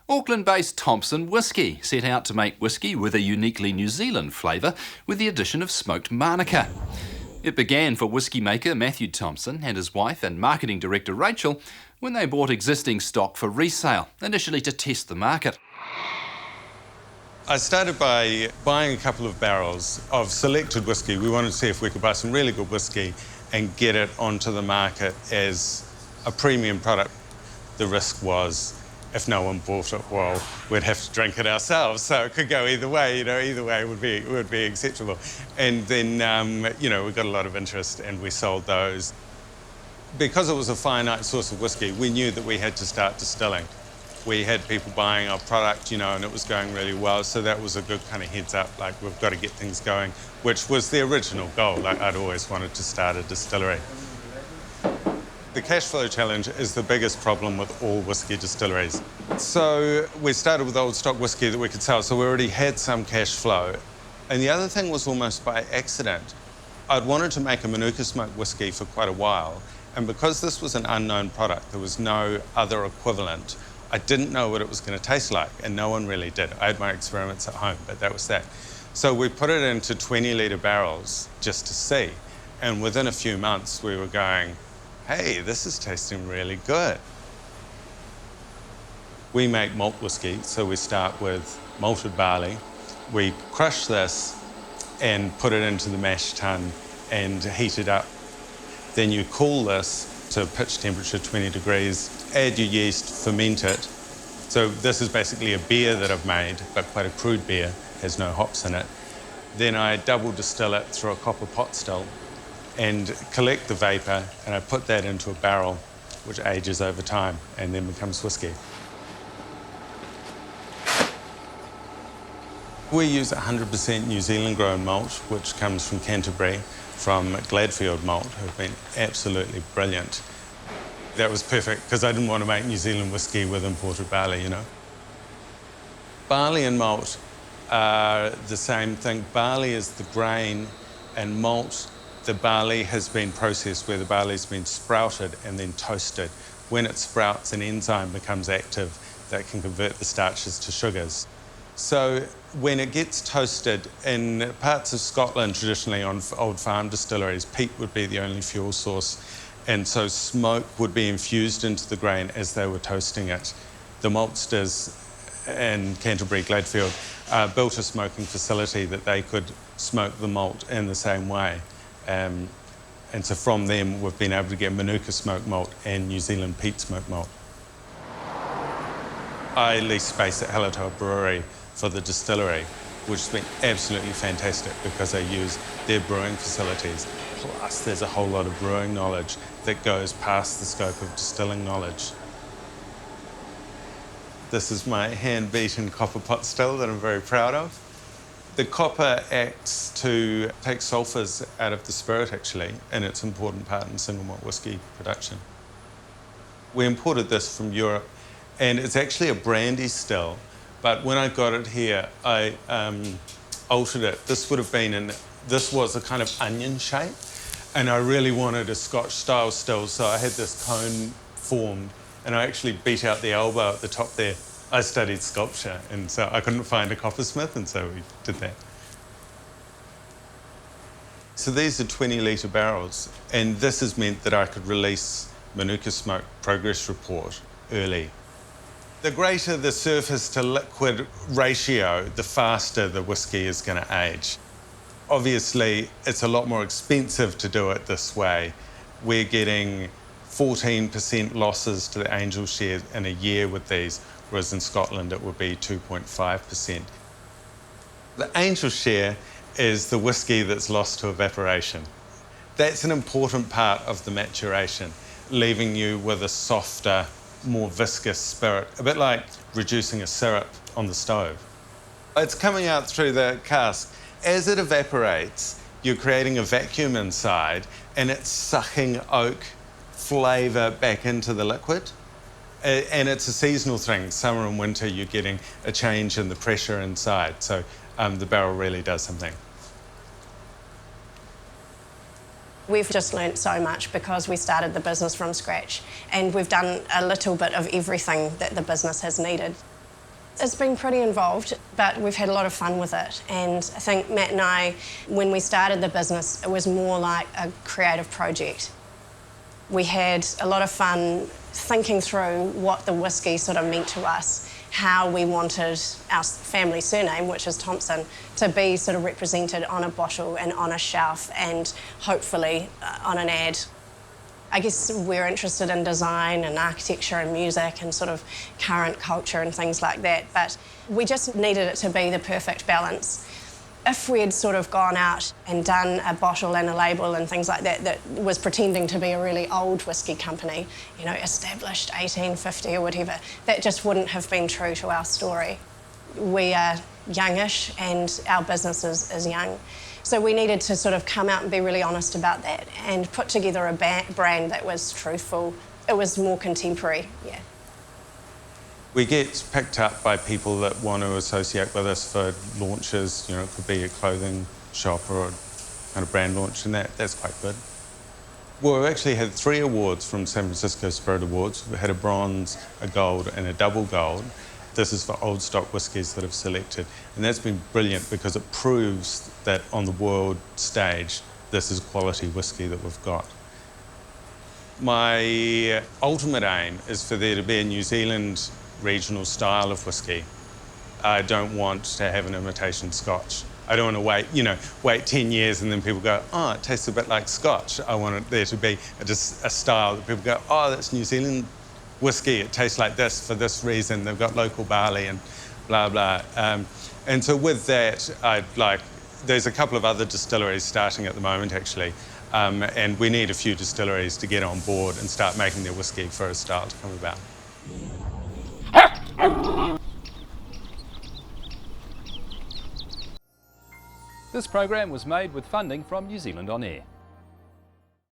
Auckland-based Thomson Whisky set out to make whisky with a uniquely New Zealand flavour with the addition of smoked Manuka. It began for whisky maker Matthew Thomson and his wife and marketing director Rachel when they bought existing stock for resale, initially to test the market. I started by buying a couple of barrels of selected whisky. We wanted to see if we could buy some really good whisky and get it onto the market as a premium product. The risk was, if no one bought it, well, we'd have to drink it ourselves. So it could go either way, either way would be acceptable. And then, we got a lot of interest and we sold those. Because it was a finite source of whisky, we knew that we had to start distilling. We had people buying our product, and it was going really well. So that was a good kind of heads up, like we've got to get things going, which was the original goal. Like I'd always wanted to start a distillery. The cash flow challenge is the biggest problem with all whisky distilleries. So we started with old stock whisky that we could sell, so we already had some cash flow. And the other thing was almost by accident. I'd wanted to make a Manuka smoked whisky for quite a while, and because this was an unknown product, there was no other equivalent, I didn't know what it was going to taste like, and no one really did. I had my experiments at home, but that was that. So we put it into 20-litre barrels just to see, and within a few months we were going, hey, this is tasting really good. We make malt whisky, so we start with malted barley. We crush this and put it into the mash tun and heat it up. Then you cool this to pitch temperature 20 degrees, add your yeast, ferment it. So this is basically a beer that I've made, but quite a crude beer, has no hops in it. Then I double distill it through a copper pot still and collect the vapour, and I put that into a barrel, which ages over time and then becomes whisky. We use 100% New Zealand grown malt, which comes from Canterbury, from Gladfield Malt, who've been absolutely brilliant. That was perfect, because I didn't want to make New Zealand whisky with imported barley, Barley and malt are the same thing. Barley is the grain, and malt, the barley has been processed where the barley's been sprouted and then toasted. When it sprouts, an enzyme becomes active that can convert the starches to sugars. So when it gets toasted, in parts of Scotland, traditionally on old farm distilleries, peat would be the only fuel source, and so smoke would be infused into the grain as they were toasting it. The maltsters in Canterbury, Gladfield, built a smoking facility that they could smoke the malt in the same way. And so from them, we've been able to get Manuka smoked malt and New Zealand peat smoked malt. I leased space at Hallertau Brewery for the distillery, which has been absolutely fantastic because I use their brewing facilities. Plus, there's a whole lot of brewing knowledge that goes past the scope of distilling knowledge. This is my hand-beaten copper pot still that I'm very proud of. The copper acts to take sulphurs out of the spirit, actually, and it's an important part in single malt whisky production. We imported this from Europe, and it's actually a brandy still, but when I got it here, I altered it. This was a kind of onion shape, and I really wanted a Scotch-style still, so I had this cone formed, and I actually beat out the elbow at the top there. I studied sculpture, and so I couldn't find a coppersmith, and so we did that. So these are 20-litre barrels, and this has meant that I could release Manuka Smoke Progress Report early. The greater the surface to liquid ratio, the faster the whisky is going to age. Obviously, it's a lot more expensive to do it this way. We're getting 14% losses to the angel share in a year with these, whereas in Scotland it would be 2.5%. The angel share is the whisky that's lost to evaporation. That's an important part of the maturation, leaving you with a softer, more viscous spirit, a bit like reducing a syrup on the stove. It's coming out through the cask. As it evaporates, you're creating a vacuum inside, and it's sucking oak flavour back into the liquid. And it's a seasonal thing. Summer and winter, you're getting a change in the pressure inside. So the barrel really does something. We've just learnt so much because we started the business from scratch, and we've done a little bit of everything that the business has needed. It's been pretty involved, but we've had a lot of fun with it. And I think Matt and I, when we started the business, it was more like a creative project. We had a lot of fun thinking through what the whisky sort of meant to us, how we wanted our family surname, which is Thomson, to be sort of represented on a bottle and on a shelf and hopefully on an ad. I guess we're interested in design and architecture and music and sort of current culture and things like that, but we just needed it to be the perfect balance. If we had sort of gone out and done a bottle and a label and things like that that was pretending to be a really old whisky company, you know, established 1850 or whatever, that just wouldn't have been true to our story. We are youngish and our business is young. So we needed to sort of come out and be really honest about that and put together a brand that was truthful. It was more contemporary, yeah. We get picked up by people that want to associate with us for launches. You know, it could be a clothing shop or a kind of brand launch, and that's quite good. Well, we've actually had 3 awards from San Francisco Spirit Awards. We had a bronze, a gold, and a double gold. This is for old stock whiskies that have selected, and that's been brilliant because it proves that on the world stage, this is quality whisky that we've got. My ultimate aim is for there to be a New Zealand regional style of whisky. I don't want to have an imitation Scotch. I don't want to wait 10 years and then people go, oh, it tastes a bit like Scotch. I want there to be just a style that people go, oh, that's New Zealand whisky, it tastes like this for this reason, they've got local barley and blah, blah. And so with that, there's a couple of other distilleries starting at the moment, actually, and we need a few distilleries to get on board and start making their whisky for a style to come about. This program was made with funding from New Zealand On Air.